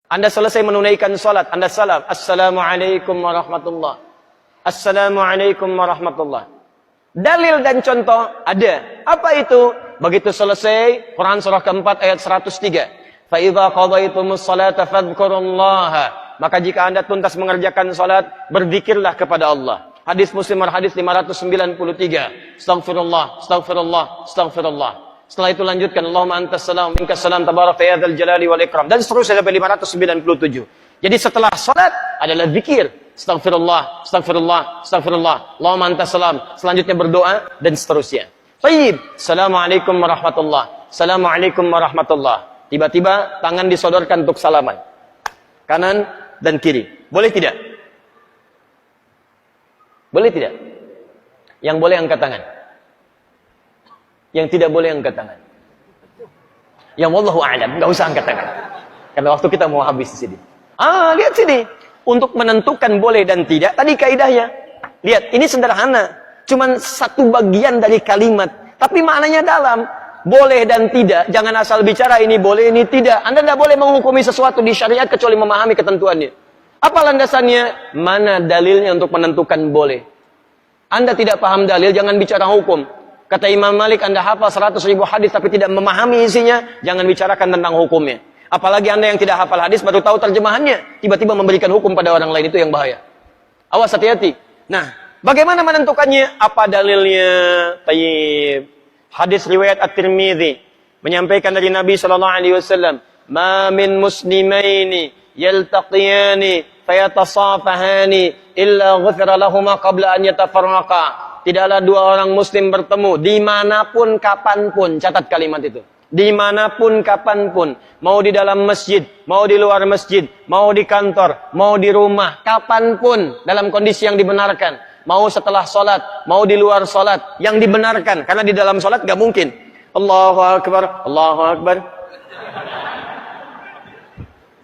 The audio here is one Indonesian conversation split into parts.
Anda selesai menunaikan salat, Anda salam, Assalamualaikum warahmatullah. Assalamualaikum warahmatullah. Dalil dan contoh ada. Apa itu? Begitu selesai, Quran surah keempat ayat 103. Fa idza qadaytumus salata fadhkurullaha. Maka jika Anda tuntas mengerjakan salat, berzikirlah kepada Allah. Hadis Muslim hadis 593. Astaghfirullah, astaghfirullah, astaghfirullah. Setelah itu lanjutkan, Allahumma antas salam, minkas salam, tabaraka ya dzal jalali wal ikram, dan seterusnya sampai 597. Jadi setelah salat adalah zikir. Astaghfirullah, astaghfirullah, astaghfirullah. Allahumma antas salam. Selanjutnya berdoa dan seterusnya. Baik. Assalamualaikum warahmatullah. Assalamualaikum warahmatullah. Tiba-tiba tangan disodorkan untuk salaman. Kanan dan kiri. Boleh tidak? Boleh tidak? Yang boleh angkat tangan. Yang tidak boleh angkat tangan. Yang wallahu a'lam, enggak usah angkat tangan. Karena waktu kita mau habis di sini. Lihat sini. Untuk menentukan boleh dan tidak, tadi kaidahnya. Lihat, ini sederhana. Cuman satu bagian dari kalimat. Tapi maknanya dalam. Boleh dan tidak. Jangan asal bicara ini boleh, ini tidak. Anda tidak boleh menghukumi sesuatu di syariat kecuali memahami ketentuannya. Apa landasannya? Mana dalilnya untuk menentukan boleh? Anda tidak paham dalil, jangan bicara hukum. Kata Imam Malik, Anda hafal 100.000 hadis tapi tidak memahami isinya, jangan bicarakan tentang hukumnya. Apalagi Anda yang tidak hafal hadis baru tahu terjemahannya, tiba-tiba memberikan hukum pada orang lain, itu yang bahaya. Awas, hati-hati. Nah, bagaimana menentukannya? Apa dalilnya? Tayyib. Hadis riwayat At-Tirmidzi menyampaikan dari Nabi sallallahu alaihi wasallam, "Ma min muslimaini yaltaqiyani fayatasafahani illa ghufira lahumā qabla an yatafarraqā." Tidaklah dua orang muslim bertemu dimanapun kapanpun. Catat kalimat itu. Dimanapun kapanpun. Mau di dalam masjid, mau di luar masjid, mau di kantor, mau di rumah, kapanpun dalam kondisi yang dibenarkan. Mau setelah sholat, mau di luar sholat, yang dibenarkan. Karena di dalam sholat gak mungkin. Allahu Akbar, Allahu Akbar.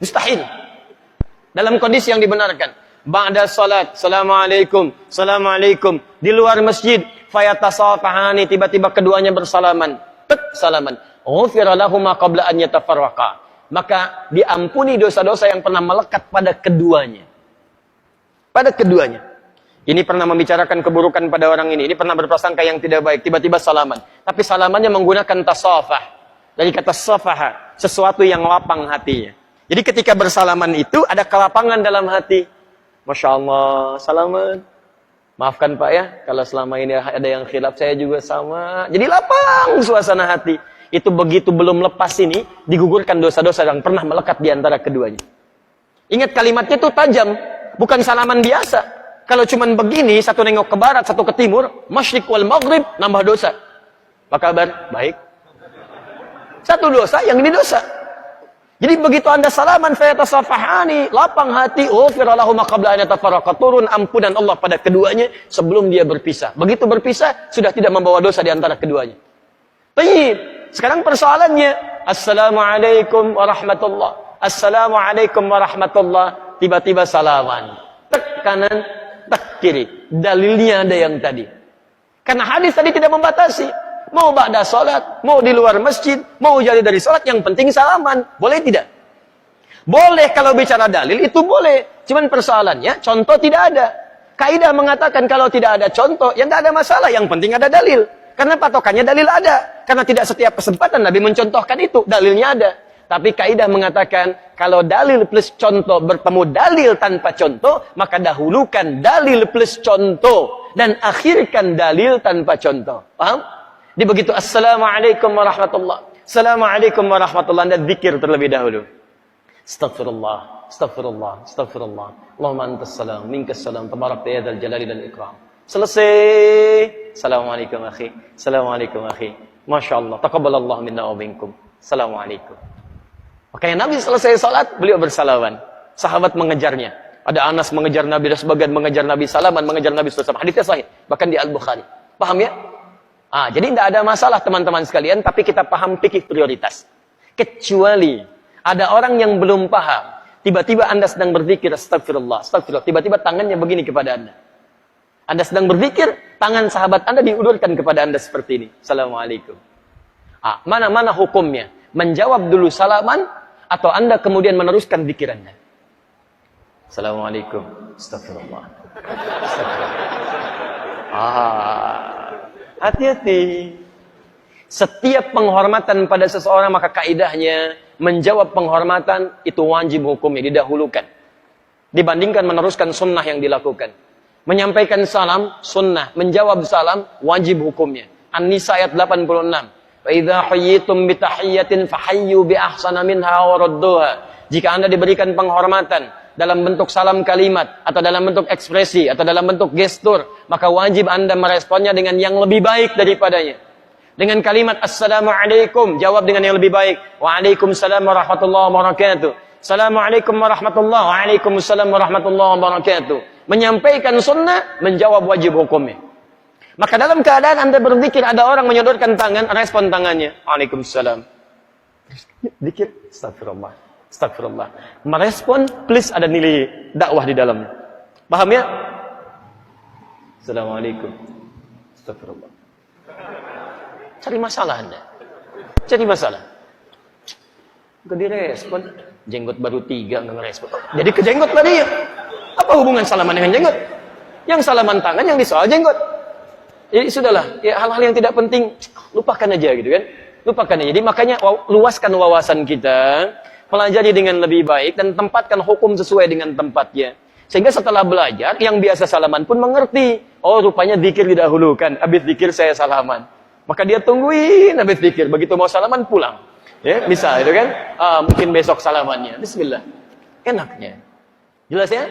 Mustahil. Dalam kondisi yang dibenarkan. Ba'da salat, Assalamualaikum, Assalamualaikum. Di luar masjid, fayatasafahani, tiba-tiba keduanya bersalaman. Tek, salaman. Ghufira lahuma qabla an yatafarraqa. Maka diampuni dosa-dosa yang pernah melekat pada keduanya. Pada keduanya. Ini pernah membicarakan keburukan pada orang ini pernah berprasangka yang tidak baik, tiba-tiba salaman. Tapi salamannya menggunakan tasafah. Dari kata safaha, sesuatu yang lapang hatinya. Jadi ketika bersalaman itu ada kelapangan dalam hati. Masya Allah, salaman. Maafkan Pak ya, kalau selama ini ada yang khilaf, saya juga sama. Jadi lapang suasana hati. Itu begitu belum lepas ini, digugurkan dosa-dosa yang pernah melekat di antara keduanya. Ingat kalimatnya itu tajam, bukan salaman biasa. Kalau cuman begini, satu nengok ke barat, satu ke timur, masyriq wal maghrib, nambah dosa. Apa kabar? Baik. Satu dosa, yang ini dosa. Jadi begitu Anda salaman, fayatasafahani, lapang hati, ghufira lahuma qabla an yatafarraqa, turun ampunan Allah pada keduanya sebelum dia berpisah. Begitu berpisah, sudah tidak membawa dosa di antara keduanya. Baik. Sekarang persoalannya, Assalamualaikum warahmatullah. Assalamualaikum warahmatullah. Tiba-tiba salaman. Tek kanan, tek kiri. Dalilnya ada yang tadi. Karena hadis tadi tidak membatasi. Mau ba'da salat, mau di luar masjid, mau jadi dari salat, yang penting salaman. Boleh tidak? Boleh kalau bicara dalil, itu boleh. Cuman persoalannya, contoh tidak ada. Kaidah mengatakan kalau tidak ada contoh, ya tidak ada masalah. Yang penting ada dalil. Karena patokannya dalil ada. Karena tidak setiap kesempatan Nabi mencontohkan itu. Dalilnya ada. Tapi kaidah mengatakan, kalau dalil plus contoh bertemu dalil tanpa contoh, maka dahulukan dalil plus contoh. Dan akhirkan dalil tanpa contoh. Paham? Di begitu Assalamualaikum warahmatullah. Assalamualaikum warahmatullah. Anda zikir terlebih dahulu. Astaghfirullah, astaghfirullah, astaghfirullah. Allahumma antas salam, minkas salam, tabarakta ya dzal jalali wal ikram. Selesai. Assalamualaikum akhi. Assalamualaikum akhi. Masya Allah. Taqabbalallah minna wa minkum. Assalamualaikum. Makanya Nabi selesai salat, beliau bersalaman. Sahabat mengejarnya. Ada Anas mengejar Nabi, dan sebagian mengejar Nabi, salaman mengejar Nabi SAW. Hadisnya sahih. Bahkan di Al-Bukhari. Paham ya? Jadi tidak ada masalah teman-teman sekalian, tapi kita paham fikih prioritas. Kecuali ada orang yang belum paham, tiba-tiba Anda sedang berzikir, astagfirullah, astagfirullah, tiba-tiba tangannya begini kepada Anda. Anda sedang berzikir, tangan sahabat Anda diulurkan kepada Anda seperti ini. Assalamualaikum. Mana hukumnya? Menjawab dulu salaman, atau Anda kemudian meneruskan zikir Anda. Assalamualaikum. Astagfirullah. Hati-hati. Setiap penghormatan pada seseorang maka kaidahnya menjawab penghormatan itu wajib hukumnya didahulukan dibandingkan meneruskan sunnah yang dilakukan. Menyampaikan salam sunnah, menjawab salam wajib hukumnya. An-Nisa ayat 86. Fa idza hayyitum bi tahiyyatin fahayyu bi ahsana minha wa radduha. Jika Anda diberikan penghormatan dalam bentuk salam kalimat atau dalam bentuk ekspresi atau dalam bentuk gestur, maka wajib Anda meresponnya dengan yang lebih baik daripadanya. Dengan kalimat assalamualaikum, jawab dengan yang lebih baik. Waalaikumsalam warahmatullahi wabarakatuh. Assalamualaikum warahmatullahi wabarakatuh. Waalaikumsalam warahmatullahi wabarakatuh. Menyampaikan sunnah, menjawab wajib hukumnya. Maka dalam keadaan Anda berzikir, ada orang menyodorkan tangan, respon tangannya. Waalaikumsalam. Zikir, astagfirullah. Astagfirullah. Merespon, please ada nilai dakwah di dalamnya. Paham ya? Assalamualaikum. Astagfirullah. Cari masalah Anda. Cari masalah. Gak direspon. Jenggot baru 3 gak ngerespon. Jadi ke jenggot lah dia. Apa hubungan salaman dengan jenggot? Yang salaman tangan, yang disoal jenggot. Jadi sudahlah. Ya, hal-hal yang tidak penting, lupakan aja gitu kan. Lupakan aja. Jadi makanya luaskan wawasan kita. Pelajari dengan lebih baik. Dan tempatkan hukum sesuai dengan tempatnya. Sehingga setelah belajar, yang biasa salaman pun mengerti. Oh rupanya zikir didahulukan. Habis zikir saya salaman. Maka dia tungguin habis zikir. Begitu mau salaman pulang. Ya, bisa itu kan? Mungkin besok salamannya. Bismillah. Enaknya. Jelas ya?